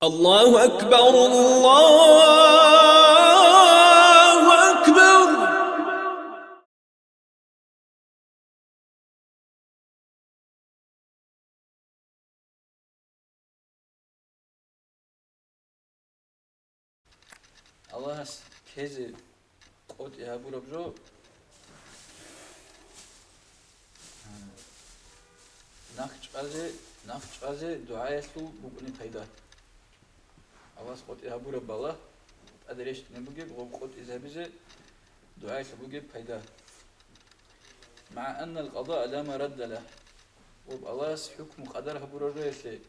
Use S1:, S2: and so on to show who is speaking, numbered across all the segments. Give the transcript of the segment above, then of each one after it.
S1: الله أكبر الله أكبر.
S2: الله كذا قط يا أبو ربجو نخش أزي دعاء سو بقولي فايدة الله قط يا أبو رب الله أدريش نبغي بقول قط إذا بيجي دعاء سو بقولي فايدة مع أن القضاء لا مرد له والله حكم قدر أبو ربجو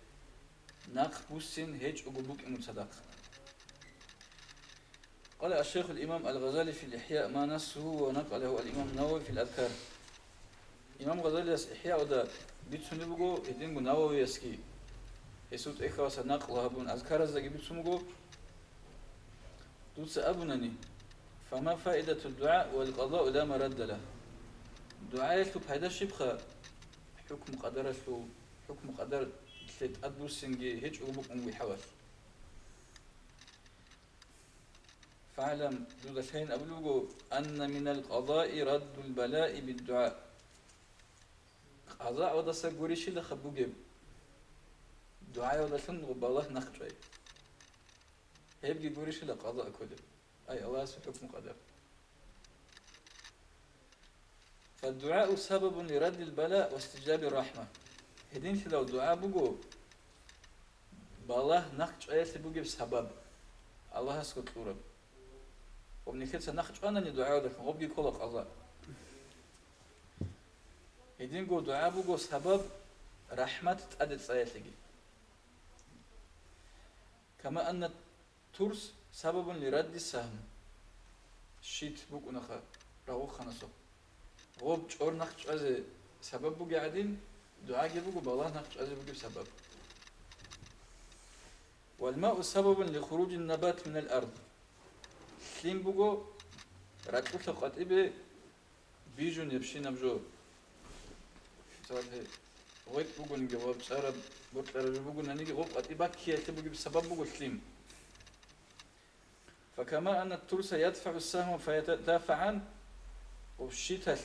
S2: ناق بوسين هيج أقولك إنه صدق. قال الشيخ الإمام الغزالي في الإحياء ما نصه ونقله الإمام النووي في الأذكار. إمام غزالي إحياء وده بيتسنبغو يدينغو نووي يسكي يسوت إخواس نقله بون أذكار الزكي بيتسنبغو دوتس أبنني فما فائدة الدعاء والقضاء لا مرد له. دعاء يسلو بهذا الشبخة حكم قدر يسلو حكم قدر تلت أدبو السنجي هيج أغبوك أموي حواس. فاعلم دود الحين أبلغو أن من القضاء رد البلاء بالدعاء. قضاء ودا سقوريشي لخبو جيب دعاء ودا سن بالله نخجي هيبقي قوريشي لقضاء كله أي الله حكم قدر. فالدعاء سبب لرد البلاء واستجاب الرحمة. هدين لو دعاء بقو بالله نخجي سبوجي بسبب الله سكت لورب ومن كده نخج أنا ندعاء ده غبي كل قضاء. هدين جو دعاء بقو سبب رحمة تأدت سياسي. كما أن الترس سبب لرد السهم. شيت بقو نخا راو خنصو. غب جور نخج أز سبب بقو قاعدين دعاء بقو بالله نخج أز بقو سبب. والماء سبب لخروج النبات من الأرض. سليم بقو راتلو ثقت إبه بيجون يبشين بجو سواء غيب بقو نجواب سارب بطلر بقو نيجي غب قد إباك كي تبقى بسبب بقو سليم. فكما أن الترس يدفع السهم فيتدافع عنه وبشيته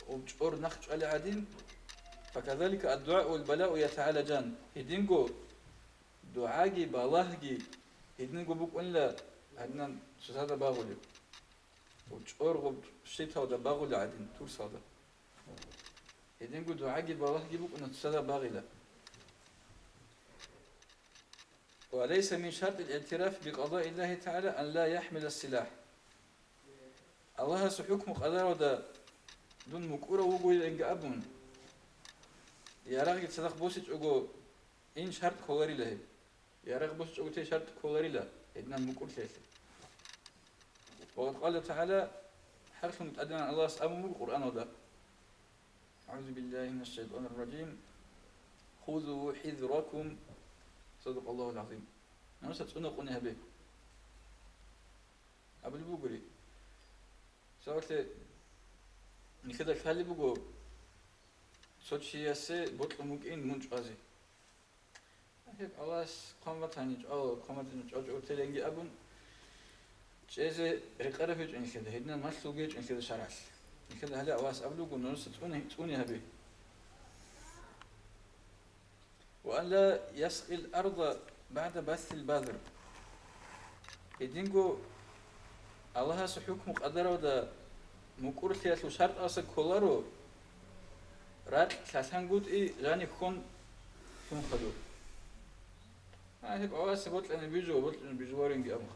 S2: وبجور نخج على عدين فكذلك الدعاء والبلاء يتعالجان. هدينجو دعاء بالله هدينجو بقو إلا هدنا هذا باغولي وجور غب شيء هذا باغولي عادين تورس هذا هدين قد دعاء بالله جيبوك أن تسدا باغلا. وليس من شرط الاعتراف بقضاء الله تعالى أن لا يحمل السلاح. الله سحكم قدر ودا دون مكورة وقول إنك أبون يا رغي تصدق بوسج أقول إن شرط كولاري له يا رغ بوسج أقول تي شرط كولاري له إدنا مكور ثلاثة. وقد قال تعالى حرف متقدم عن الله سأمه القرآن وده أعوذ بالله من الشيطان الرجيم خذوا حذركم صدق الله العظيم. نمسة تنقوني هبه قبل بقولي سألت نكذا فهلي بقول صوت شياسة بطل ممكن منج أزي هيك الله قامة تانيج أو قامة تانيج أو تلقي أبن شيء رقرة فيج إن كذا هدنا ما سلوجيج إن كذا شرعس إن كذا هلا أواس أبلغ ونص توني هبي وأن لا يسقي الأرض بعد بث البذر. هدينجو الله سحكم قدره وده مكور ثلاث شرط أصل كولارو رات ثلاثان قد إيه جاني كون ثم خدو هيك أواس بطل أنا بيجو رينجي أمخ.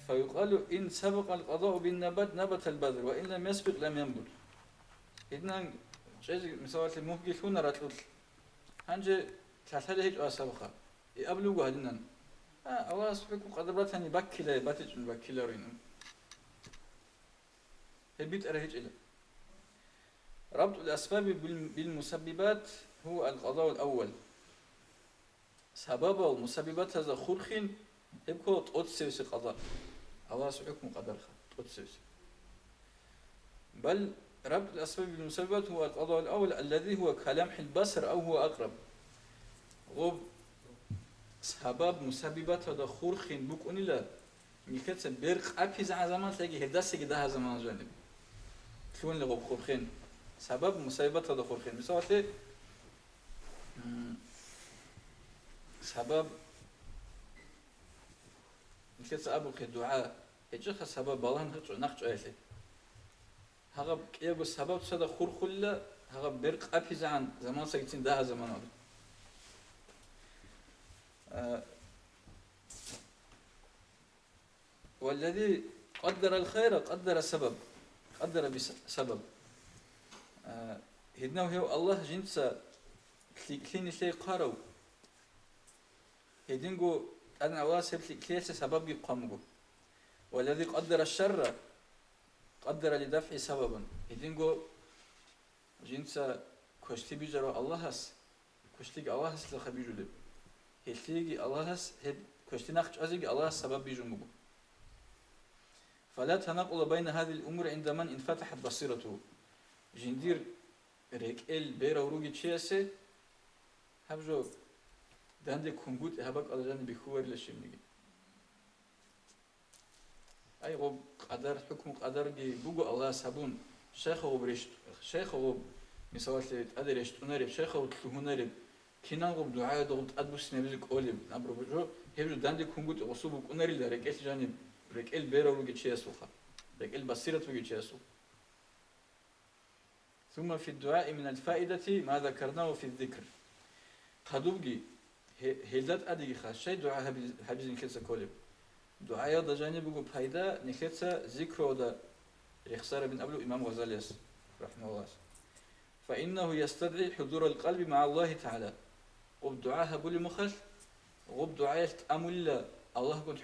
S2: فيقال إن سبق القضاء بالنبات نبت البذر وإن لم يسبق لم ينبت. إذن شيء مثال المهجي شونا راتلوت هنجي ثلاثة هيج أسبقها يقبلوا هدنا الله سبحانه قدرات هني بكلا باتج من بكلا رينم البيت أرهج إلى ربط الأسباب بالمسببات هو القضاء الأول. سبب المسببات هذا خلخين يبقى تقص قضاء الله سبحانه قدرها تقص. بل ربط الأسباب بالمسببات هو القضاء الأول الذي هو كلمح البصر أو هو أقرب. غوب سبب مسببات هذا خورخين بكوني لا ميكتس برق أبيز على زمان تلاقي هداسي كده زمان جانب شلون اللي غوب خورخين سبب مسببات هذا خورخين مثلا سبب ميكتس أبو كدعاء يجخ سبب الله نخش أيسي هذا يقول سبب هذا خورخلا هذا برق أبيز عن زمان سكتين ده زمان هذا والذي قدر الخير قدر السبب قدر بسبب هدنا هو الله جنسا كلين شيء قارو هدينجو أنا واسب كليس سبب يقامجو والذي قدر الشر قدر لدفع سببا هدينجو جنسا كشتي بيجرو الله هس كشتي الله هس لخبيجو ده هتيجي الله هس هد كشتي نخش أزيج الله السبب بيجمجو فلا تنقل بين هذه الأمور عندما انفتحت بصيرته جندير ريكل بيرا وروجي تشيسه هبجو داندي كونغوت هبك على جانب بخور للشمنيجي أي غب قدر حكم قدر جي بوجو الله سبون شيخ غب ريشت شيخ غب مثال قدر ريشت ونرب شيخ غب تلهونرب كنا غب دعاء ضغط أدبس نبيك أولب نبرو بجو هبجو داندي كونغوت وصوبك ونري لريكل جانب ريكل بيرا وروجي تشيسه ريكل بصيرة وروجي تشيسه ثم في الدعاء من الفائدة ما ذكرناه في الذكر قدوجي هيلات أدي خاشي دعاء هبزين كيسا كولب دعاء يضا جانبه بفايدة نكيسا ذكر ودا يخسر بن أبلو إمام غزالي رحمه الله فإنه يستدعي حضور القلب مع الله تعالى وبدعاء هبول مخل وبدعاء تأمل الله كنت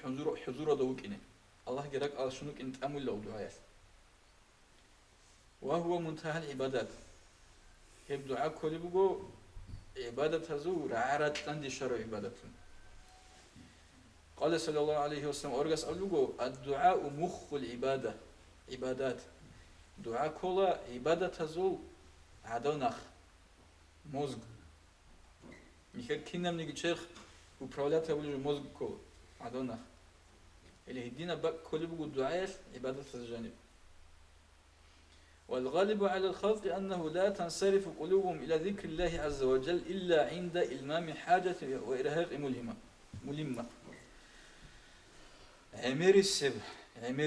S2: حضور دوكينه الله جرك على شنوك انت أمل له دعاء وهو منتهى العبادات هب دعاء كل بقو عبادة هزو رعارات تندي شرع عبادتهم قال صلى الله عليه وسلم أرجس أقوله الدعاء مخ العبادة عبادات دعاء كلا عبادة هزو عدونخ مزق ميخير كينام نيجي شيخ وبرولات هقوله مزق كلا عدونخ اللي هدينا بق كل بقو دعاء عبادة الجانب والغالب على الخلق أنه لا تنصرف قلوبهم إلى ذكر الله عز وجل إلا عند إلمام حاجة وإرهاق ملمة عمير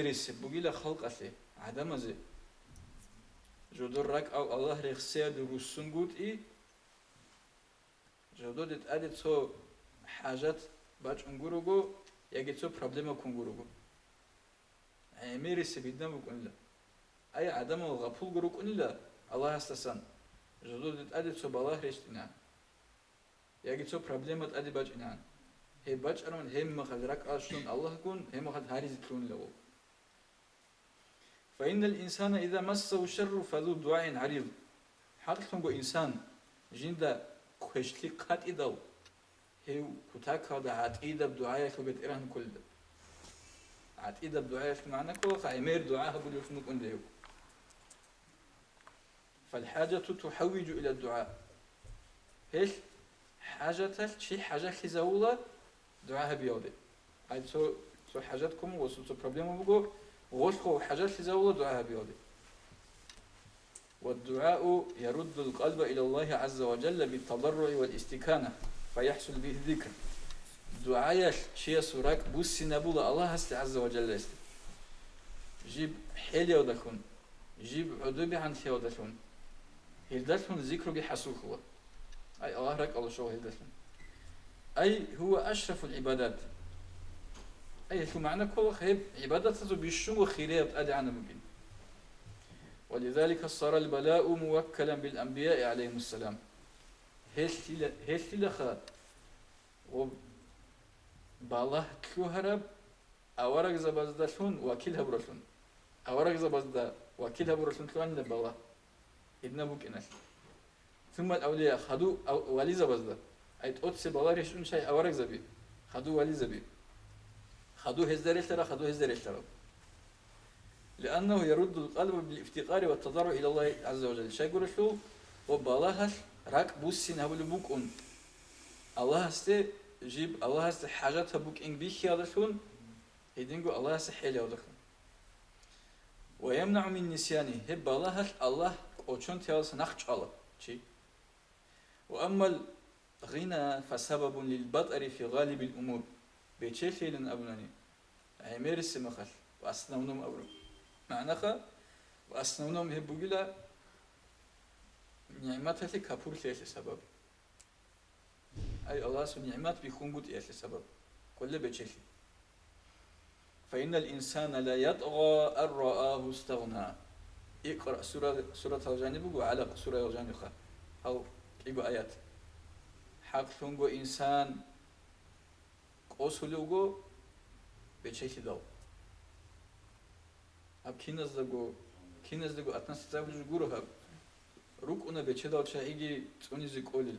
S2: السب بقيل خلق أثي عدم زي جدور رك أو الله رخصياد رسون قد إيه جدور تأدي تو حاجات باج انقروغو يجي تو проблема كنقروغو عمير السب يدنا بقول الله أي عدم الغفول جروك إلا الله استسان جدود أدي تو بالله ريشتنا يجي تو problem أدي باج إنان هي باج أرون هم مخدرك أشلون الله كون هم مخد هاريز كون له فإن الإنسان إذا مسه الشر فذو دعاء عريض حقيقة إنسان جندا كشتي قات إداو هي كتاك هذا عتيدة بدعاء كبت إيران كل ده عتيدة بدعاء معناه كل خيمير دعاء بقول شنو كون ده فالحاجة تحوج إلى الدعاء هيش حاجة شيء حاجة خزاولة دعاء بيودي هاي سو حاجاتكم وسو problem بقول وشخو حاجات خزاولة دعاء بيودي والدعاء يرد القلب إلى الله عز وجل بالتضرع والاستكانة فيحصل به الذكر دعاء شيء سراك بوسي نبول الله عز وجل جيب حيل يودكون جيب عدوبي عن ثيودكون هيدلهم ذكر بحسوك هو أي الله رك الله شو هيدلهم أي هو أشرف العبادات أي شو معنى كل خيب عبادات تزو بيشون وخيرية بتأدي عنه ممكن ولذلك صار البلاء موكلا بالأنبياء عليهم السلام هيش لخا وبالله تلوهرب أورق زبازدشون وكيلها برشون أورق زبازدا وكيلها برشون تلوان بالله إدنا بوك إناس ثم الأولياء خدوا ولي زبازدا أي تقص بالله ريشون شيء أورق زبي خدوا ولي زبي خدوا هزدريش ترى خدوا هزدريش ترى لأنه يرد القلب بالافتقار والتضرع إلى الله عز وجل شيء يقول شو وبالله راك بوسين هقول بوكون الله هسته جيب الله هسته حاجات هبوك إن بيخي هذا هيدينجو الله هسته حيلي هذا ويمنع من نسيانه هب الله أوشون تيالس نخش الله شيء وأما الغنى فسبب للبطر في غالب الأمور بيتشيخي لن أبناني عمير السمخل وأسنونهم أبرو معناها وأسنونهم هبو جلا نعمات هذي كابور ثلاثة سبب أي الله سو نعمات بيكون قد ثلاثة سبب كله بيتشيخي فإن الإنسان لا يطغى أن رآه استغنى اقرأ سورة الجانب وعلى سورة الجانب أو إيجو آيات حق ثونغو إنسان قوسولوغو بيتشيخي داو أب كينز دغو أتناس تزاوج جورو هب روك أنا بيتشداو تشاهيجي توني زي قولي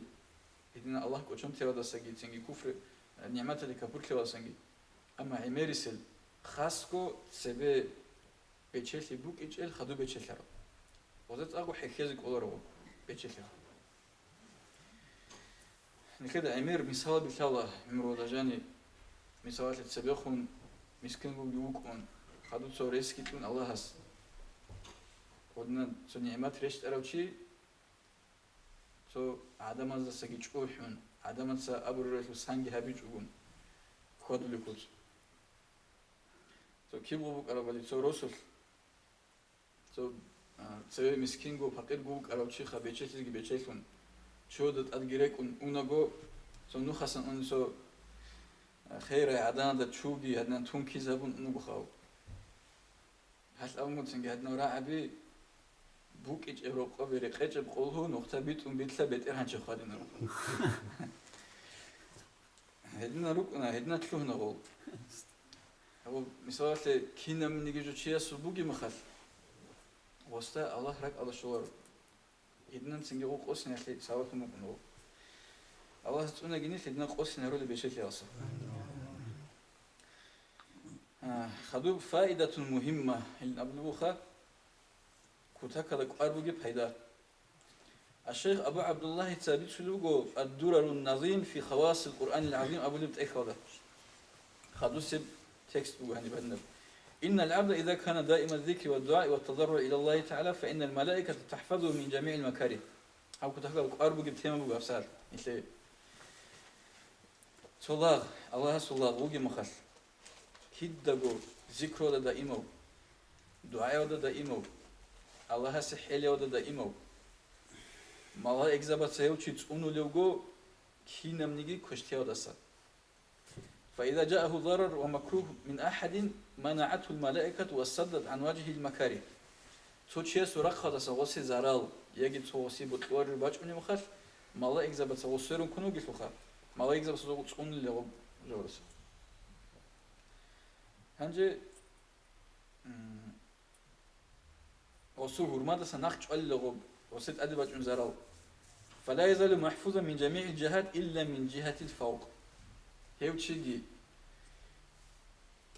S2: إذن الله كوشون تيرادا سنجي تنجي كفر نعمات اللي كفر كلا سنجي أما عميرسل خاصكو سبب بيتشيخي بوك إجل خدو بيتشيخي رو وزت أقو حكيزك أولارو بيتشيخي نكده عمير مثال بالله عمرو دجاني مثال تسبيخون مسكين بيوكون خدو تصوريسكي تون الله هس ودنا سو نعمات ريشت أروشي سو عدم از سجي چوحون عدم از أبو رسول سانجي هبي چوبون خود لكوز سو كي بوك أرابلي سو رسول سو سوي مسكين جو فقير بوك أروشي خبيتشي تيجي بيتشيفون شو دت أدقيركون أوناجو سو نخسن أن سو خير عدنا ده تشوجي هدنا تون كي زبون أوناجو خاو هل أول سنجي هدنا راعبي بوك إيش أوروبا بريقة بقوله نقطة بيت بيتلا بيت إرهان شخادنا رو هدنا روكنا هدنا تلوهنا غول هو مثال كينا من نيجي جو شيء سبوكي مخال وستا الله رك الله شوار هدنا نسنجي غو قوسنا خلي سواتنا بنو الله تقولنا جنيه هدنا قوسنا رولي بشكل أصلا خدوب فائدة مهمة الأبلوخة كتاكا أربوجي بهيدا الشيخ أبو عبد الله الثابت سلوكو الدرر النظيم في خواص القرآن العظيم أبو لبت أخذه خدو سب تكست يعني بهالنب إن العبد إذا كان دائم الذكر والدعاء والتضرع إلى الله تعالى فإن الملائكة تحفظه من جميع المكاره أو كتاكا أربوجي بتيما بوجا بسال مثل صلاة الله صلاة وجي مخل هيدغو ذكره دائما دعاء دائما الله سحيل يودا دائما مالا إجابة سيوتشي تونو لوجو كينا منيجي كشتيا دسا فإذا جاءه ضرر ومكروه من أحد منعته الملائكة وصدت عن وجه المكاره توتشي سورق خدسا وسي زرال يجي توسي بطور باجوني مخال مالا إجابة سوسيرون كنو جفوخا مالا إجابة سوسيرون تونو لوجو جورس هنجي وصو هرمات سنخش اللغوب وسيد أدبات انزراو فلا يزال محفوظا من جميع الجهات إلا من جهة الفوق هيو تشيجي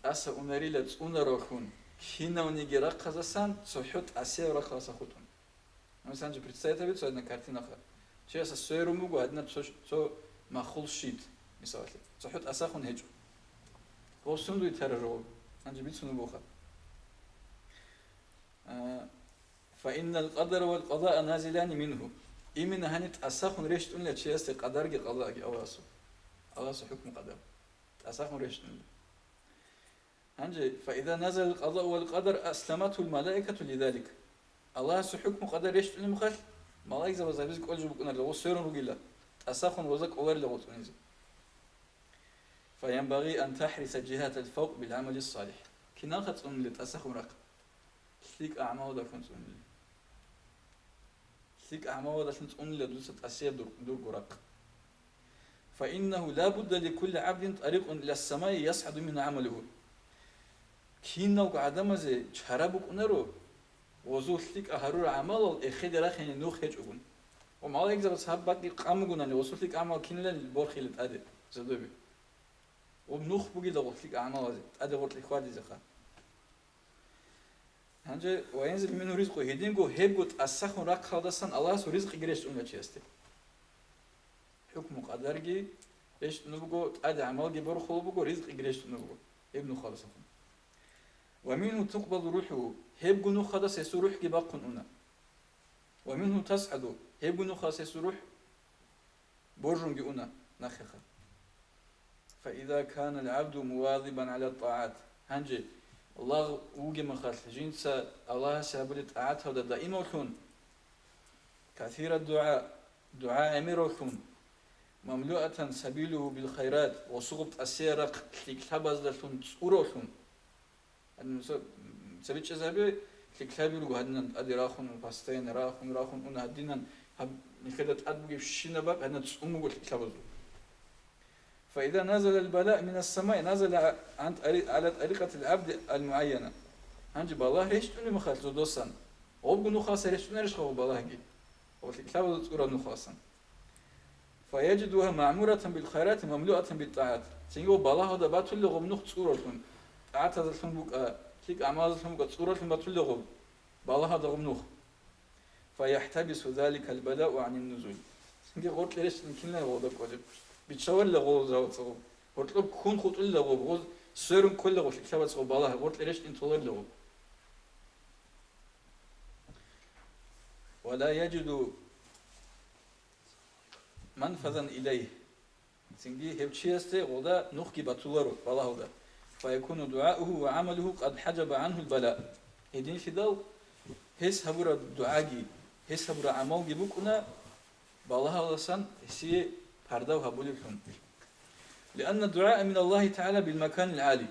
S2: أسا أمري لتسون راخون كينا ونيجي رقصة سان صحوت أسيا رقصة خطون مثلا جو представьте بيت سوادنا كارتين آخر شيء أسا سويرو موجو هدنا تو مخول شيت مثلا صحوت أسا خون هجو وصندو يتررو أنجي بيت سنو بوخا فإن القدر والقضاء نازلان منه إمن هنت أساخن ريشت أن لا شيء قدر جي قضاء جي أواسو أواسو حكم قدر أساخن ريشت أن هنجي فإذا نزل القضاء والقدر أسلمته الملائكة لذلك الله سو حكم قدر ريشت أن مخل ملائكة زبزابيز كل جو بكون لو سيرون وجيلا أساخن وزك أول لغوت ونزل فينبغي أن تحرس جهات الفوق بالعمل الصالح كناخت أن لتأساخن رق سليك أعمال دفن سنلي سليك أعمال دفن سنلي دوسة أسير دور قرق فإنه لا بد لكل عبد طريق إلى السماء يصعد من عمله كينا وقعدما زي شرابك أنرو وزو سليك أهرور عمل إخيد راخين نوخ هجعون وما الله يكذب صحاب باقي قامقون أني وصو سليك أعمال كينا للبورخي لتأدي زدوبي وبنوخ بقي لغو سليك أعمال زي أدي غورت لإخوادي زخا هنجي وينزل منه رزقه هدينغو هبغوت أسخن راك خالدسان الله سو رزق يجريش أنجا چيسته حكم قدرجي إيش نبغو أدي عمل جبر خلو رزق إجريش نبغو ابن خالص ومنه تقبض روحه هبجو نخلص يسروح جباقن أنا ومنه تصعد هبجو نخلص يسروح برجون جؤنا نخخة فإذا كان العبد مواظبا على الطاعات هنجي الله وجي مخال جنس الله سابلت طاعات هذا دائما كون كثير الدعاء دعاء أمير كون مملوءة سبيله بالخيرات وصغبت السيرق كتابز لتون تسورون أن سبيتش زابي كتابي لو هدنا أدي راخون باستين راخون أن هدينا هم نكدت أدبي في الشنباب أن تسومو كتابز فإذا نزل البلاء من السماء نزل على طريقة العبد المعينة هنجي بالله ريش توني مخالط دوسان وبقو نخاص ريش توني ريش خو بالله جي وكتابة تسورة نخاصا فيجدها معمورة بالخيرات مملوءة بالطاعات سيقول بالله هذا باتول لغم نخ تسورة لهم طاعات هذا الفنبوك كيك أعمال الفنبوك تسورة لهم باتول لغم بالله هذا غم نخ فيحتبس ذلك البلاء عن النزول سيقول قلت ليش نكلنا غوضك وجب بتشاور لغو زاوت صغو قلت له كون خط إلا غو بغوز سيرن كل غو كتابة صغو بالله قلت ليش انتظر لغو ولا يجد منفذا إليه سنجي هبشيسته ودا نخكي بطولره بالله ودا فيكون دعاؤه وعمله قد حجب عنه البلاء هدين فدال هس هبر الدعاء هس هبر عمل جبكنا بالله ودا سن هسي هردو هبولكم لأن الدعاء من الله تعالى بالمكان العالي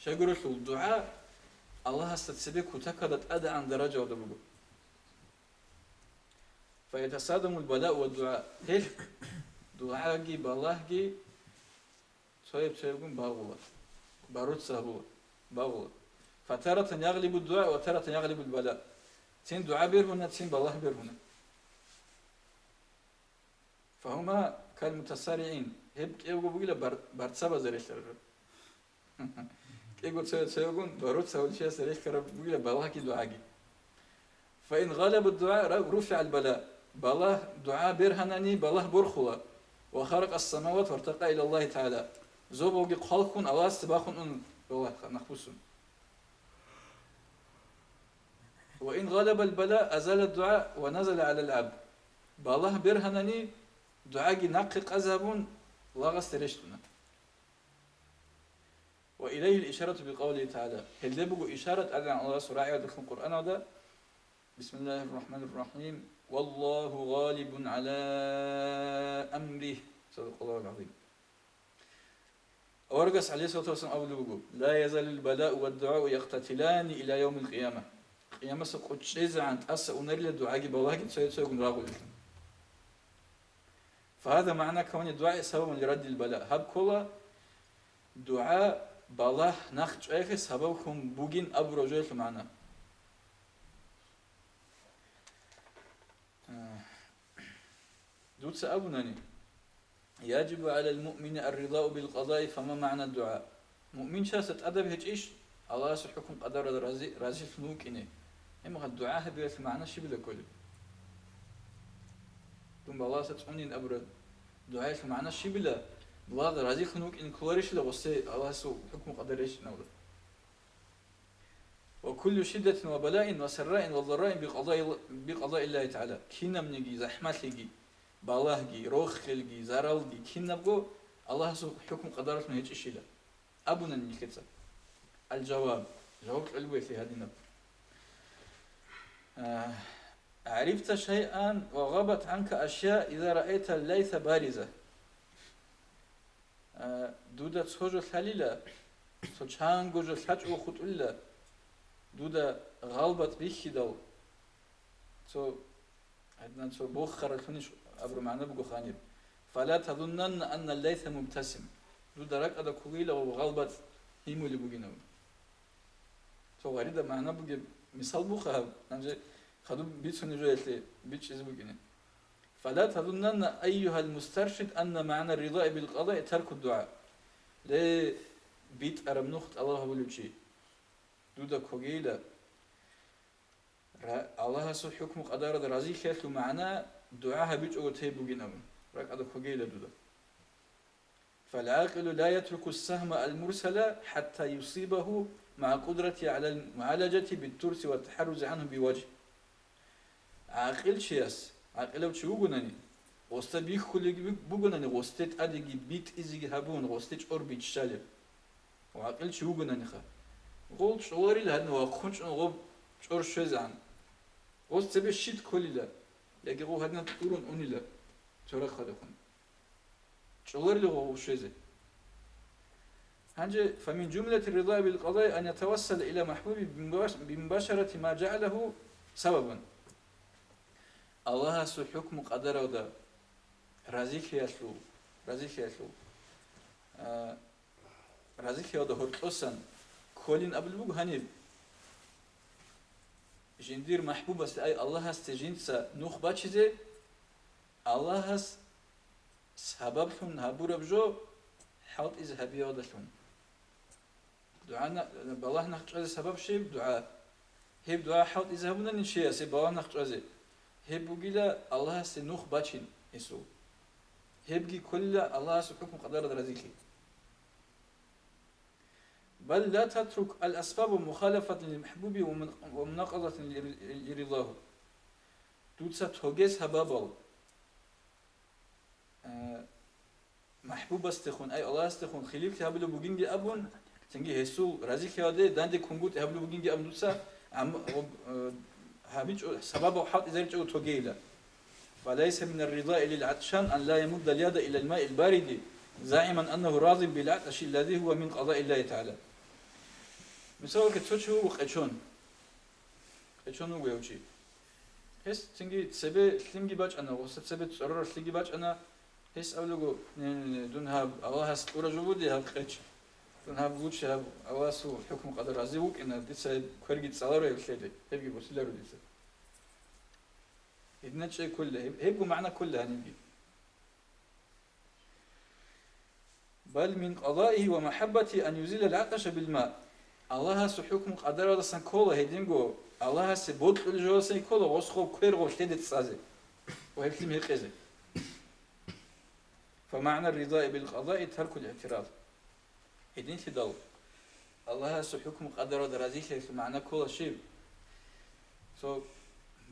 S2: شجرة الدعاء الله استتسبك وتكدت أدى عن درجة ودبوه فيتصادم البلاء والدعاء هل دعاء جي بالله جي سويبون باغولا بارود سهبولا باغولا فتارة يغلب الدعاء وتارة يغلب البلاء تين دعاء بير هنا تين بالله بير هنا فهما كالمتسارعين هب كيغو بقيلا بارتسابا زريش كيغو تسويبون بارود سهول زريش بقيلا بالله كي دعاء جي فإن غلب الدعاء رفع البلاء بالله دعاء برهنني بالله برخلا وخرق السماوات وارتقى إلى الله تعالى زوبوغي خلقون الله استباخون أن بالله نخبسون وإن غلب البلاء أزال الدعاء ونزل على العبد بالله برهنني دعاء نقق أذهبون لا غسترشتنا وإليه الإشارة بقوله تعالى هل يبقوا إشارة على الله سرعي ودخل القرآن هذا بسم الله الرحمن الرحيم والله غالب على أمره صدق الله العظيم ورقص عليه الصلاة والسلام أولوه لا يزال البلاء والدعاء يقتتلان إلى يوم القيامة قيامة سقط شيء عن أسا ونري الدعاء بالله تسوي راغل فهذا معنى كون الدعاء سبب لرد البلاء هب كل دعاء بالله نخش أيخ سببكم بوجين أبو رجل معنا دوت سأبنني يجب على المؤمن الرضا بالقضاء فما معنى الدعاء مؤمن شاست أدب هيك إيش الله سحكم قدر رازي فنوك إني إما الدعاء بيت معنى شبه كله ثم الله ستعني أبرد دعاء معنى شبه الله رازي فنوك إن كلارش لغسي الله سحكم قدر إيش نوله وكل شدة وبلاء وسراء وضراء بقضاء الله تعالى كنا منجي زحمة لجي بالله روخ لجي زرال جي كنا بقو الله سو حكم قدرت من هيك شيء أبونا نيكتسا الجواب جواب علوي في هذه النبض عرفت شيئا وغابت عنك أشياء إذا رأيت الليث بارزة دودة تخرج خليلة تشان جوج الحج وخط إلا دودة غلبت بيخي دو تو عندنا تو بوخر الفنش أبرو معنا بقو خانيب فلا تظنن أن الليث مبتسم دودة ركض كويلة وغلبت هيمو اللي بقينا تو غريدة معنا بقى مثال بوخها نجي خدو بيتسون جويتلي بيتش بقينا فلا تظنن أيها المسترشد أن معنى الرضا بالقضاء ترك الدعاء ليه بيت أرمنخت الله بلوشي دودا كوغيلا الله سو حكم قدر رازي خيث معنا دعاها بيج او تي بوغينم رك هذا خجيلة دودا. فالعاقل لا يترك السهم المرسل حتى يصيبه مع قدرته على المعالجة بالترس والتحرز عنه بوجه. عاقل شياس عاقل لو شو بقولني غوستا بيخ كل بقولني غوستت أديجي بيت إزيج هابون غوستت أوربيت شالب وعاقل شو بقولني خا غول شعوري لهن وخونش غو شعور شزعن غوست بشيت كل لا لكن غو هدنا تقولون أني لا شورا خدكم شعوري لغو شزع هنجي فمن جملة الرضا بالقضاء أن يتوسل إلى محبوب بمباشرة ما جعله سببا الله سو حكم قدر ودا رزق يسلو رزق يودا هرتوسن كولين قبل بوج هني جندير محبوب بس أي الله هست جنسا نوخ باتشيزه الله هست سبب لهم هبور بجو حاط إذهب يودا لهم دعانا بالله نخش سبب شيء دعاء هيب دعاء حاط إذهبنا نشيء سي بالله نخش هيب بقيلا الله سنوخ باتشين يسوع هيبقي كل الله سبحانه قدر رزقه بل لا تترك الأسباب مخالفة للمحبوب ومناقضة لرضاه توتسا توجس هبابل محبوب استخون أي الله استخون خليفة هبلو بوجينجي أبون تنجي يسوع رزقه هذا داندي كونغوت هبلو بوجينجي أبون توتسا عم هابيج سبب وحط إذا رجعوا توجيلا فليس من الرضا للعطشان أن لا يمد اليد إلى الماء البارد زاعما أنه راض بالعطش الذي هو من قضاء الله تعالى. مثال كتشو وقتشون ويوجي هس تنجي تسبب تلمجي باج أنا وستسبب تسرر تلمجي باج أنا هس أولو دون هاب الله هس ورجودي هاب قتش دون هاب وجه هاب أواسو حكم قدر عزيوك إن ديسا كورجي تسالره يبشيدي هبجي بوسيلارو ديسا إذن شيء كله هيبقوا معنا كله هنبي بل من قضائه ومحبته أن يزيل العطش بالماء الله سحكم قدر هذا سنكولا هيدينجو الله سبود الجو سنكولا وسخو كيرغو شديد سازي وهيكلم هيقزي فمعنى الرضا بالقضاء ترك الاعتراض هيدين تدل الله سحكم قدر هذا رزيح معنى كل شيء so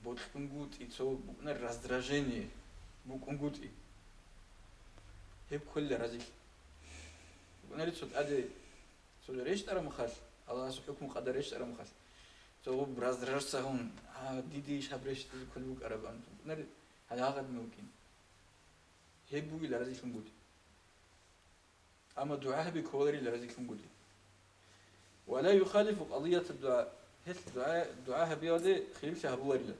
S2: بوكونغوت إتسو بوكنا раздражение بوكونغوت إ هيب كل رزيح بوكنا ريتسود أدي سو ريش ترى مخال الله سبحانه قدر ريش ترى مخال سو برازدراج سهون ديدي شابريش تدي كل بوك أربعة بوكنا هذا غد ممكن هيب بوكي لرزيح كونغوت أما دعاء بكولري لرزيح كونغوت ولا يخالف قضية الدعاء هل دعاء بياده خليفة هبولاري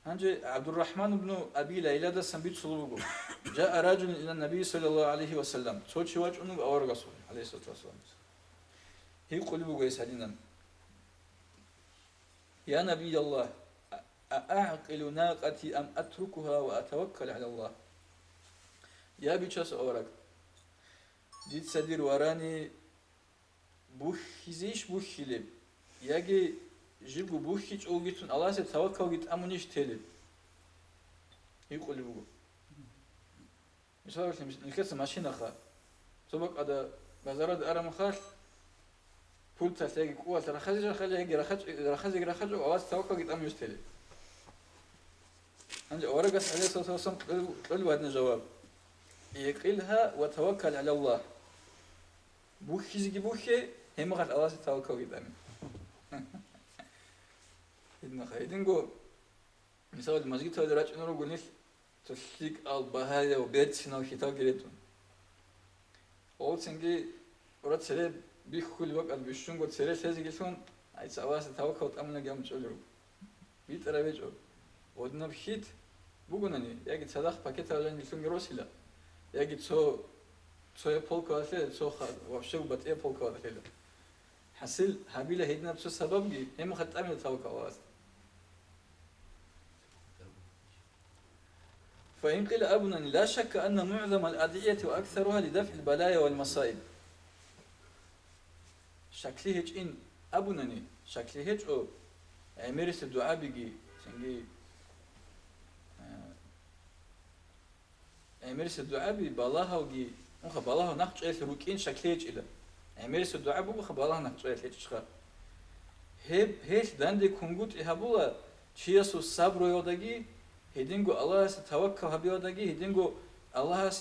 S2: هنجي عبد الرحمن بن أبي ليلى ده سنبيت صلوبه جاء رجل إلى النبي صلى الله عليه وسلم توشي واج أنه أور رسول عليه الصلاة والسلام هي قلبه جيس هدينا يا نبي الله أعقل ناقتي أم أتركها وأتوكل على الله يا بيشاس أورك ديت سدير وراني بوخيزيش بوخيلب يجي جيبو بوخيج أو جيتون الله سيتوكل جيت أمونيش تلب يقول بوجو مش عارف الكسر ماشينا خا سبق هذا بزرد أرم خاش بولت تلاقي قوة رخزج خلي يجي رخزج الله سيتوكل جيت أمونيش تلب عند ورقة عليه الصلاة والسلام قالوا هذا الجواب يقلها وتوكل على الله بوخيزي بوخي هم قال الله سيتوكل جيت أمين إذن خايدينغو مثال المسجد هذا راج إنه رجل تشيك البهاية وبيت سنو خطاب جريتون أول سنجي ورد سري بيخول وقت بيشون قد سري سازي جلسون أي سواس توقعت أمنا جام تقولوا بيت رابجو ودنا بخيت بقولني يجي صدق باكيت على جلسون جروسيلا يجي تسو يبول كوالفيل تسو خد وابشوا بات يبول كوالفيل حصل هابيله هيدنا بسو سبب جي هم خدت أمنا توقع واس فإن قيل أبنا لا شك أن معظم الأدعية وأكثرها لدفع البلايا والمصائب شكله هيك إن أبناني شكله هيك أو أميرس الدعاء بيجي سنجي اميرس الدعاء بالله وجي مخ بالله نخش روكين شكليج إلى اميرس الدعاء بخ بالله نخش ليش خا هب هيش دندي كونغوت إهابولا تشياسو صبر يوداجي هيدينغو الله توكل هبيوداجي هيدينغو الله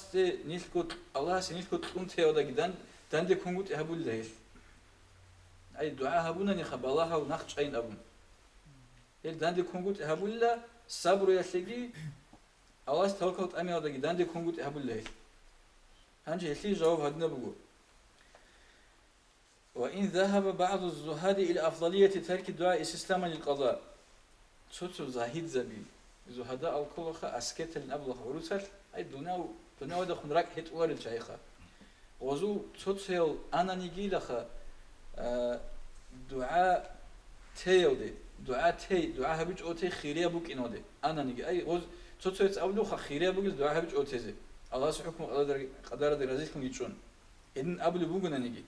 S2: الله نيلكو تكون تيوداجي دندي كونغوت إهابول ليش أي دعاء هبونا نخب الله ونخش أين أبون هل دندي كونغوت إهابولا صبر يشلجي الله توكلت أمي وداجي دندي كونغوت إهابول ليش هنجي هسي جواب هدنا بقول وإن ذهب بعض الزهاد إلى أفضلية ترك الدعاء استسلاما للقضاء تشوتو زاهد زبي زهداء الكلخة أسكت الأبلغ ورسل أي دناو ده خنراك هت ورد شيخة وزو تشوتو أنا نيجي لخا دعاء تيو دي دعاء هبيج أوتي خيريا بوك إنو دي أنا نيجي أي وز تشوتو يتأبلغ خيريا بوك دعاء هبيج أوتي زي الله سبحانه قدر دي رزيكم يتشون إن أبلغ بوكنا نيجي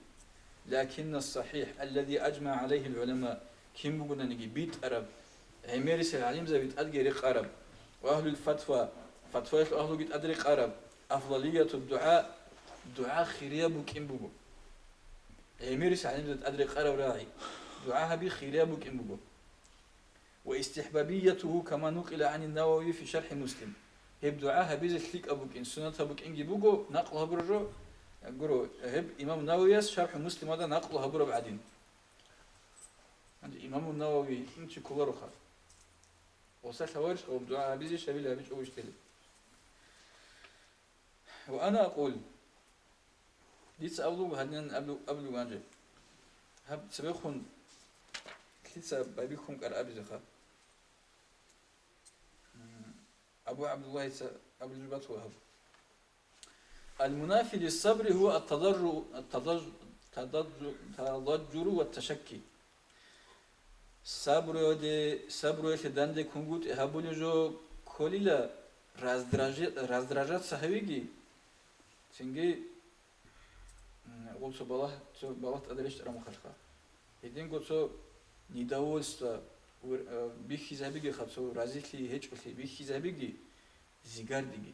S2: لكن الصحيح الذي أجمع عليه العلماء كم بقولنا نجي بيت عرب عميرس العليم زي بيت أدرك عرب وأهل الفتوى أهل بيت أدرك عرب أفضلية الدعاء دعاء خيريا بكم بقول عميرس العليم زي أدرك عرب راعي دعاء هبي خيريا بكم بقول واستحبابيته كما نقل عن النووي في شرح مسلم هب دعاء هبي زي سليك أبوك إن سنة أبوك إنجي بقول نقلها برجو قرو هب إمام النووي شرح مسلم هذا نقله برا بعدين عند إمام النووي إنتي كولارو خا وصل ثوارش أو بدعاء بيزي شبيله بيج أو يشتري وأنا أقول ديت أبلو هدنا أبلو عنجي هب سبيخون كليتسا بابيكم كار أبي زخا أبو عبد الله أبو الجبات وهب المنافي للصبر هو التضجر والتشكي صبر يده دنده كونغوت هابولي جو كليلا رازدراجات صحويجي تنجي قلت بالله تقدرش ترى مخالفة هيدين قلت نداوست بيخي زابيجي خاطر رازيتلي هيج قلت بيخي زابيجي زيجار ديجي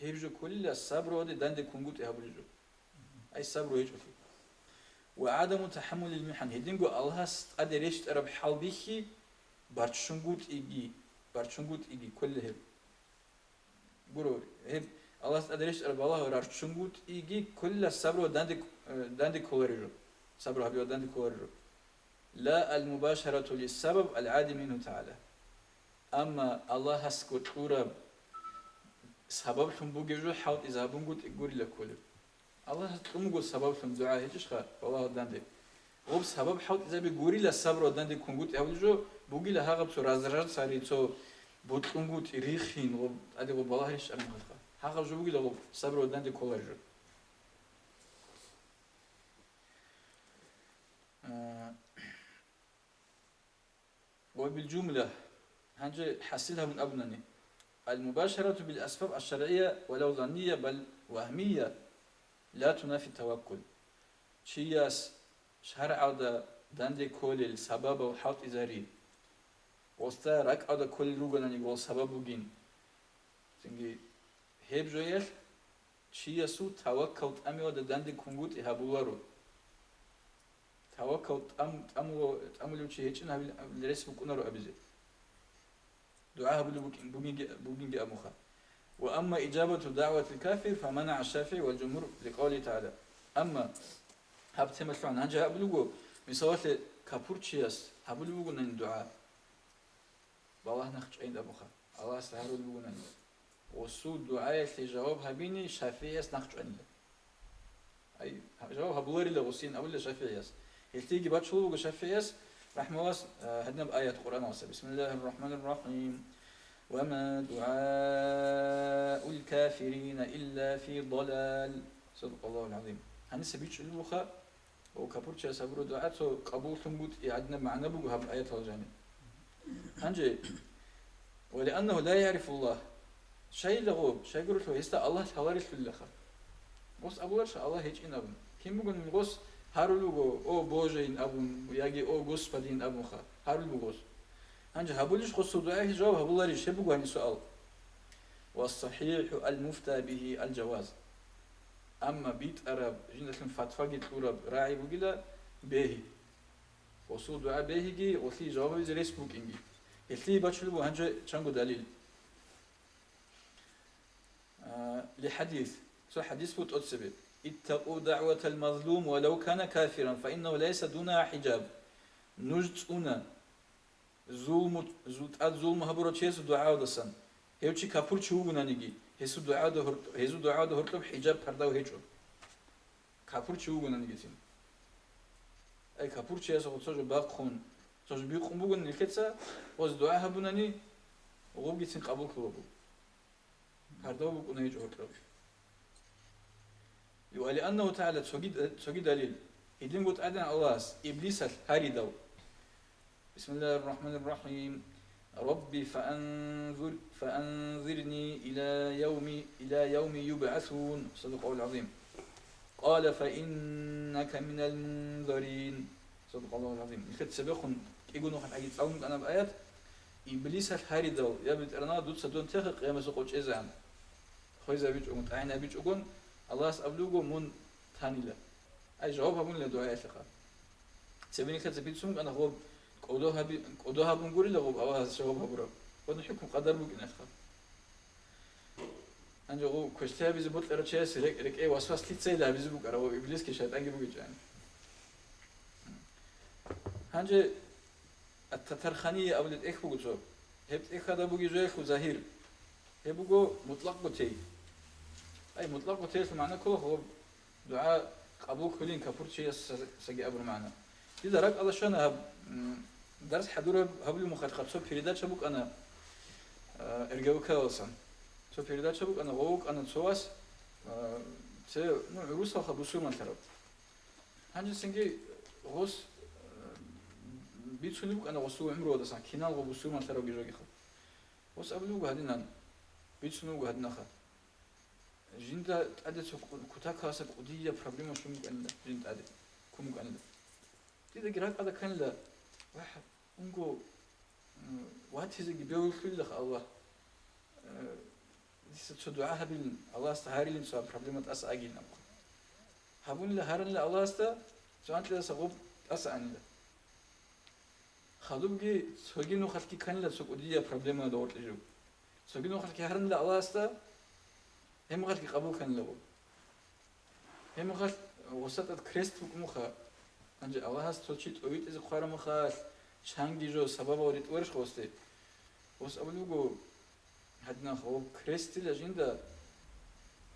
S2: هيرجو كل الصبر ودي دند كونغوت يهبلجو أي صبر يجو وعدم تحمل المحن هيدينغو الله قدرش ترى حالبيخي بارتشونغوت إيجي كل هب برو هب الله قدرش ترى بالله بارتشونغوت إيجي كل الصبر دند كوريجو صبر هبيو دند كوريجو لا المباشرة للسبب العادي منه تعالى أما الله هسكت قرب سبب ثم بوجيجو حاط إذا بنقول يقول لكل الله ثم يقول سبب ثم دعاء هيجش خير والله دندي وب سبب حاط إذا بيقول له الصبر دندي كونغوت يهودجو بوجي له هاغب تو رازرات ساري تو بوتكونغوت ريخين وب أدي وب والله هيش أنا خير هاغب جو بوجي له صبر دندي كولرجو وبالجملة هنجي حسيلها من أبناني المباشرة بالأسباب الشرعية ولو ظنية بل وهمية لا تنافي التوكل شياس شرع عودة دندي كل السبب وحاط إزاري وستا رك عودة كل روغنا نقول سبب وجين تنجي هيب جويل شياسو توكلت أمي عودة دندي كونغوت إهابولارو توكلت أملو شيء هيجن هبل الرسم كونارو أبزي دعاء بوجين أموخا وأما إجابة دعوة الكافر فمنع الشافعي والجمهور لقوله تعالى أما هبت مثلا هنجا هبلوجو مثال كابورتشياس هبلوجو نن دعاء بالله نخش عند أموخا الله استهار بلوجو نن وسود دعاء الجواب هبيني شافعياس نخش عنده أي جواب هبلوري لغسين أول شافعياس هلتيجي باتشلوجو شافعياس رحمه الله هدنا بآيات قرآن واسع بسم الله الرحمن الرحيم وما دعاء الكافرين إلا في ضلال صدق الله العظيم هنسا بيتش اللوخة وكابورتشا سابرو دعاته قبول ثمبوت عندنا معنا بقى هب آيات الجانب هنجي ولأنه لا يعرف الله شيء لغوب شيء قلت له يستا الله تهوارش في اللخة غص أبوش الله هيج إن أبن كم بقول من غص هارلوغو أو بوجين أبن وياجي أو غصبدين أبن خا هارلوغوس هنجي هبولش خصو دعاء جواب هبولاريش هبقوا هني سؤال والصحيح المفتى به الجواز. أما بيت أرب جينا لكن فتوى جيت أرب راعي بقيلا به وصول دعاء به جي وثي جواب زريس بوك إنجي يثلي بتشلو هنجا شنقو دليل لحديث سو حديث فوت أتسبب اتقوا دعوة المظلوم ولو كان كافرا فإنه ليس دونها حجاب نجتنا ظلم هبرو تشيس دعاء دسن هيوشي كافور تشوغنا نيجي هيسو دعاء ده هرتب حجاب كرداو هيجو كافور تشوغنا نيجي تين أي كافور تشيس هو تشوج باقون تشوج بيقوم بقول الكتسة وز دعاء هبوناني وغوب جيتين قبول كلوبو كرداو بقول هيجو هرتب ولأنه تعالى تسوجي دليل إذن قلت أدنى الله إبليس هاري دو بسم الله الرحمن الرحيم ربي فأنظرني إلى يوم يبعثون صدق الله العظيم قال فإنك من المنذرين صدق الله العظيم الكت سبقون يقولون خد حاجة تعاون أنا بآيات إبليس هاري دو يا بنت أنا دوت سدون تخق يا مسقوش إزعم خويزا بيج أقول أعين أبيج أقول الله سأبلغه من ثاني لا أي جوابها من لدعاء ثقة سبيني كت سبيت سمك أنا غوب قدوها بنقول له غوب أواز جوابها برا ونحكم قدر بوك نخا أنجو غوب كشتها بيزبط لرشاس رك إيه وسواس ليت سيلا بيزبوك أرو إبليس كشات أنجي بوك جان هنجي التترخانية أولد إخ بوك جو هبت إخ هذا بوك جو إخ وزاهير هبوكو مطلق بوتي أي مطلق بوتي في معنى كله هو دعاء قبول كلين كفور شيء سجى أبو معنا إذا رك الله شان هب درس حضور هبلي مخاطب شو فريدات شبوك أنا إرجعوك أصلا شو فريدات شبوك أنا غوك أنا تسواس ت نوع روسا خبصور من ترى هنجي سنجي غوس بيتسونيك أنا غوسو عمره هذا صح كينال غبصور من ترى بيجوا يخو غوس قبلوك هذينا بيتسونيك هذينا خا جندا تعدت كتاك هاسك قضية بروبلم شو ممكن جندا تعدت كم ممكن إذا جرات هذا كان لا واحد أنقو وات هذا جبيو كل خ الله دي دعاء هبل الله استهاري لين سو بروبلم تأس أجينا هبون له هرن له الله است جانت له سقوب أس عني له خدوم جي سوجينو خلكي كان له سوق قضية بروبلم هذا دورت لجو سوجينو خلكي هرن له الله است هم خلكي قبول كان له هم خل وسط كريست مخا أنجي الله هست توشيت أويت إذا خارم مخاش شانجي جو سبب وريت ورش خوسته وس أبلوجو هدنا خو كريستي لجندا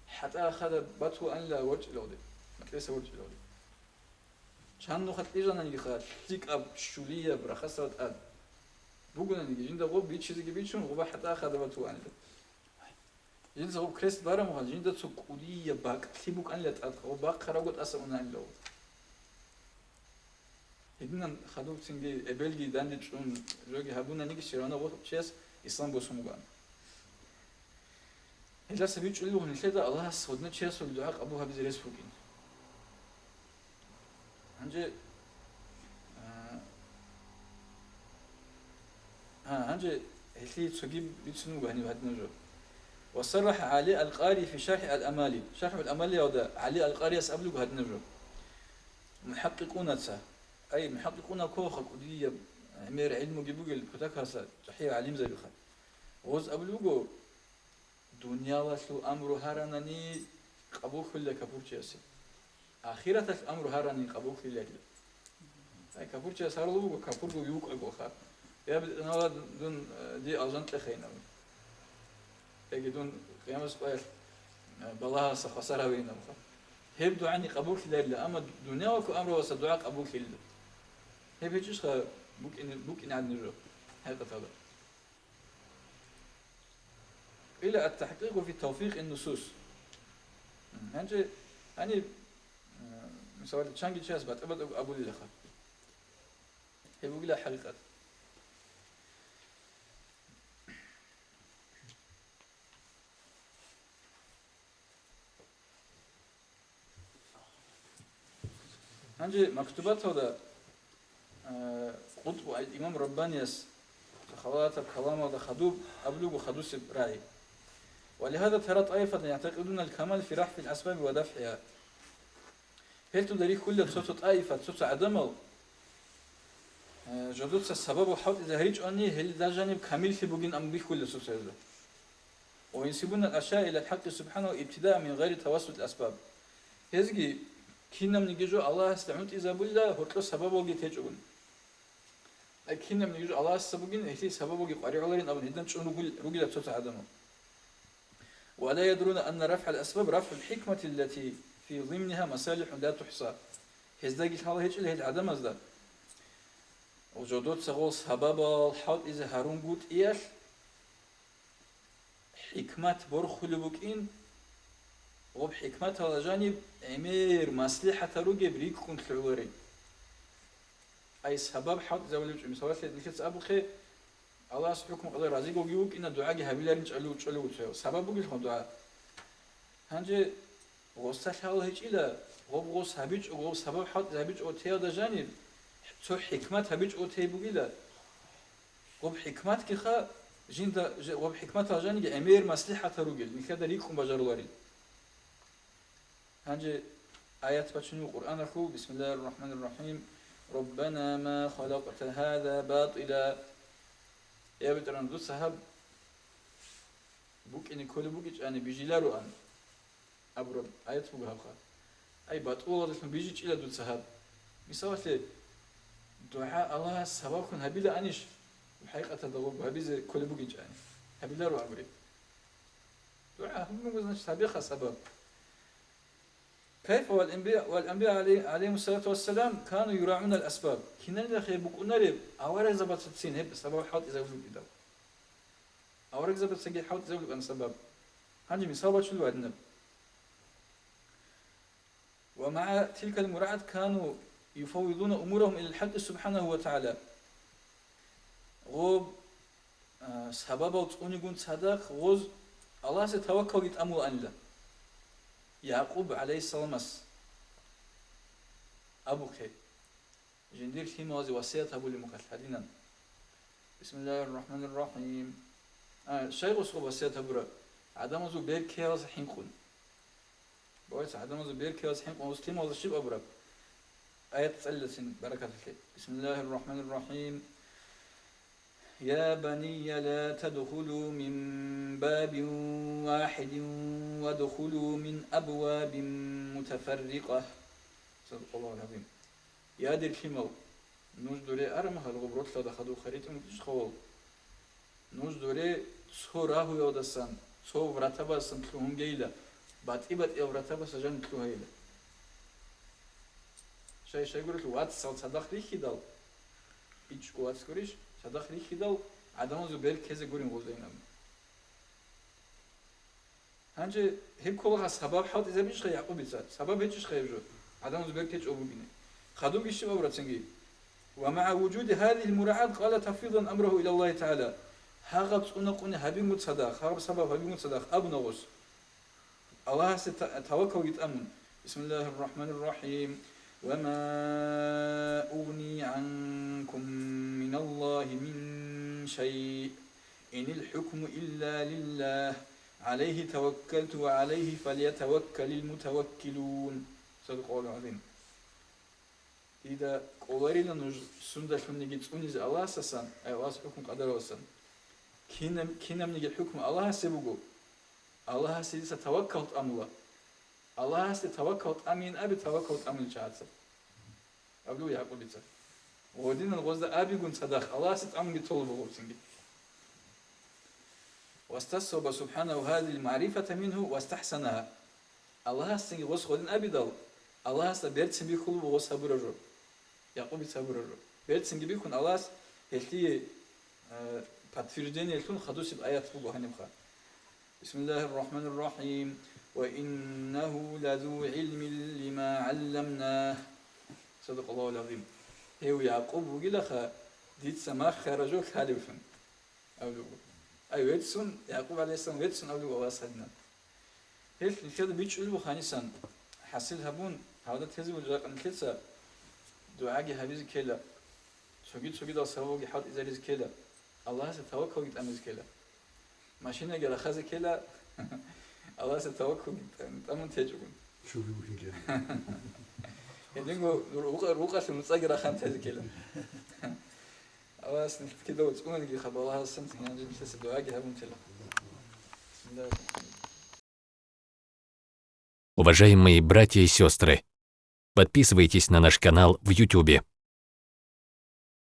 S2: حتى أخذ باتو أن لا ورج لودي ما كيس ورج لودي شان نخت إيجانا نيجي خات تيك أب شولية برخصة أد بقولنا نيجي جندا غو بيت شيء زي بيتشون غو حتى أخذ باتو أن لا جندا غو كريست بارم خال جندا تسقولية باك تبوك أن لا تأد غو باك خرجت أسمعنا أن لود هدنا خدوك سنجي أبلجي داندج أون جوجي هبونا نيجي شرانا غو شيس إسلام بوسموغان إذا سبيتش اللي هو نشيدا الله سودنا شيس والدعاء أبوها بزريس فوقين هنجي هنجي هلي تسجيب بيتسموغاني بهدنا جو وصرح علي القاري في شرح الأمالي شرح الأمالي وده علي القاري يسأبلو بهدنا جو محققون تسا أي محققون كوخك ودي عمير علمه جيبوجل كتاكها صحيح عليم زي بخير وز أبلوجو دنيا وسلو أمر هرناني قبول كل كفور جالس آخرة الأمر هرناني قبول كل جل أي كفور جالس هرلو وكفور جو يوك أجوخا يا بدنا دون دي أجنت لخينا يجدون قيام سبايل بالله سخسرها وينا هيبدو عني قبول كل جل أما دنيا وكو أمر وصدعاء قبول كل هي بيجوش خا بوك إن عندنا جو هذا هذا إلى التحقيق في توفيق النصوص هني مثلا تشانجي تشاس بات أبد أبو لي لخا هي بقول لها حقيقة هنجي مكتوبات هذا قطب الإمام ربانيس خواتب كلام هذا خدوب أبلغ وخدوس براي ولهذا ترى طائفة يعتقدون الكمال في رفع الأسباب ودفعها. هل تدري كل تصوت طائفة تصوت عدم جدود السبب وحط إذا هريج أني هل ده جانب كامل في بوجين أم بيه كل تصوت هذا وينسبون الأشياء إلى الحق سبحانه ابتداء من غير توسط الأسباب. هذي كنا من يجوا الله استعملت إذا بولا هرتلو سبب وجي تجون. كنا من يجوا الله سببين هي سبب وجي قارئ على أبن هدم شو رجل تصوت عدم. ولا يدرون أن رفع الأسباب رفع الحكمة التي في ضمنها مصالح لا تحصى. هذا قلت هذا هيج اللي عدم هذا. وجدود سغول سبب الحال إذا هارون قلت إيش حكمة برخل بكين وبحكمة على جانب أمير مصلحة رجع بريك كنت العوري. أي سبب حد زول يجمع سوالف لكن أبو خي الله سبحانه وتعالى رازق وجيوك إن الدعاء جهبيلارين تقلو تسوي سبب بقول خد دعاء هنجي غوستة الله هيج إلى غوص هبيج غوص سبب حد هبيج أو تيا ده جانب تو حكمة هبيج أو تي بقول وبحكمة كخا جين ده وبحكمة جانب أمير مصلحة رجل نكذا ليكم بجروري هنجي آيات بتشنو القرآن الخو بسم الله الرحمن الرحيم ربنا ما خلقت هذا باطلا يا بتران دو سحب بوك إني كل بوكيج أنا بيجيلارو أن أبرب آيات بوجها خا أي باطول اسمه بيجيج إلى دو سحب مثال دعاء الله سبب كن هبيلا أنيش الحقيقة تدور هبيز كل بوكيج أنا هبيلارو أمري دعاء هم مجنون سابقة سبب كيف والأنبياء عليهم الصلاة والسلام كانوا يراعون الأسباب. كنا ندخل بقولنا لي أورق زبط تسين هب سبب حاط إذا ولو كده. أورق زبط سجل حاط إذا ولو أنا سبب. هنجي مثال شو عندنا. ومع تلك المراعاة كانوا يفوضون أمورهم إلى الحق سبحانه وتعالى. غوب سبب وتقول يقول صدق غوز الله ستوكل يتأمل أن لا. يعقوب عليه السلام أبو خي جندير في موازي وصية أبو المكتحدين بسم الله الرحمن الرحيم شيء غصب وصية أبو عدم زو بير كياز حينكون بويس عدم زو بير كياز حينكون وستيم وزا شيب أبو آية تسألسين بركة الله بسم الله الرحمن الرحيم يا بني لا تدخلوا من باب واحد وادخلوا من أبواب متفرقة صدق الله العظيم يا دير فيمو نوش دوري أرمها الغبروت لا دخلوا خريطة مكتش خوال نوش دوري صوراه يودسان صو ورتبا سنتلوهم جيلة بات ورتبا سجن تلو هيلة شيء يقول له وات صدق ليكي دال إيش قوات سكريش صدق ليكي دال عدم زبير كذا قولين غوزينام هنجي هب كلها سبب حاط إذا بيش خي يعقوب يسات سبب هيش خي يجو عدم زبير كيش أبو بينه خدوم يشتي أبو رتسنجي ومع وجود هذه المراعاة قال تفيضا أمره إلى الله تعالى هاغب سنقوني هبي مت صدق هاغب سبب هبي مت صدق أبو نغوس الله ستوكل يتأمن بسم الله الرحمن الرحيم وما أغني عنكم من الله من شيء إن الحكم إلا لله عليه توكلت وعليه فليتوكل المتوكلون صدق الله العظيم إذا قولنا نج سندش من نجيت أنيز الله سسان أي الله حكم قدر وسان كنا من نجيت حكم الله سبقو الله سيدس توكلت أملا الله ستوكلت أمين أبي توكلت أمين شعاتس أبلو يعقوب بيتر ودين الغزة أبي قن صدق الله ستأمن يطلب غوبسنجي واستصوب سبحانه هذه المعرفة منه واستحسنها الله سنجي غص خودين أبي دل الله سبيرت سنجي خلو وغص سبرجو يعقوب سبرجو بيرت سنجي بيكون الله هتلي подтверждение يكون خدوس بآيات فوق هنبخا بسم الله الرحمن الرحيم وإنه لذو علم لما علمناه صدق الله العظيم هو يعقوب وقيل ديت سماخ خرجوك خالفا أولو أي ويتسون يعقوب عليه السلام ويتسون أولو واسدنا هيك كده بيتشلو خانسان حصل هبون هذا تزي وجاك أن كذا دعاء هبيز كلا شوقي ده سووا حد إذا رز كلا الله ستوكل يتأمز كلا ماشينا جل خز كلا الله ستوكل تمن تجون
S3: شوفي وين كان.
S2: يدينغو روقا شو نصغر خان تذكيلا الله سنت كده وتقول لي خبر الله سنت يعني جلسة الدعاء هم تلا بسم الله الرحمن الرحيم.
S4: Уважаемые братья и сестры, подписывайтесь на наш канал в YouTube.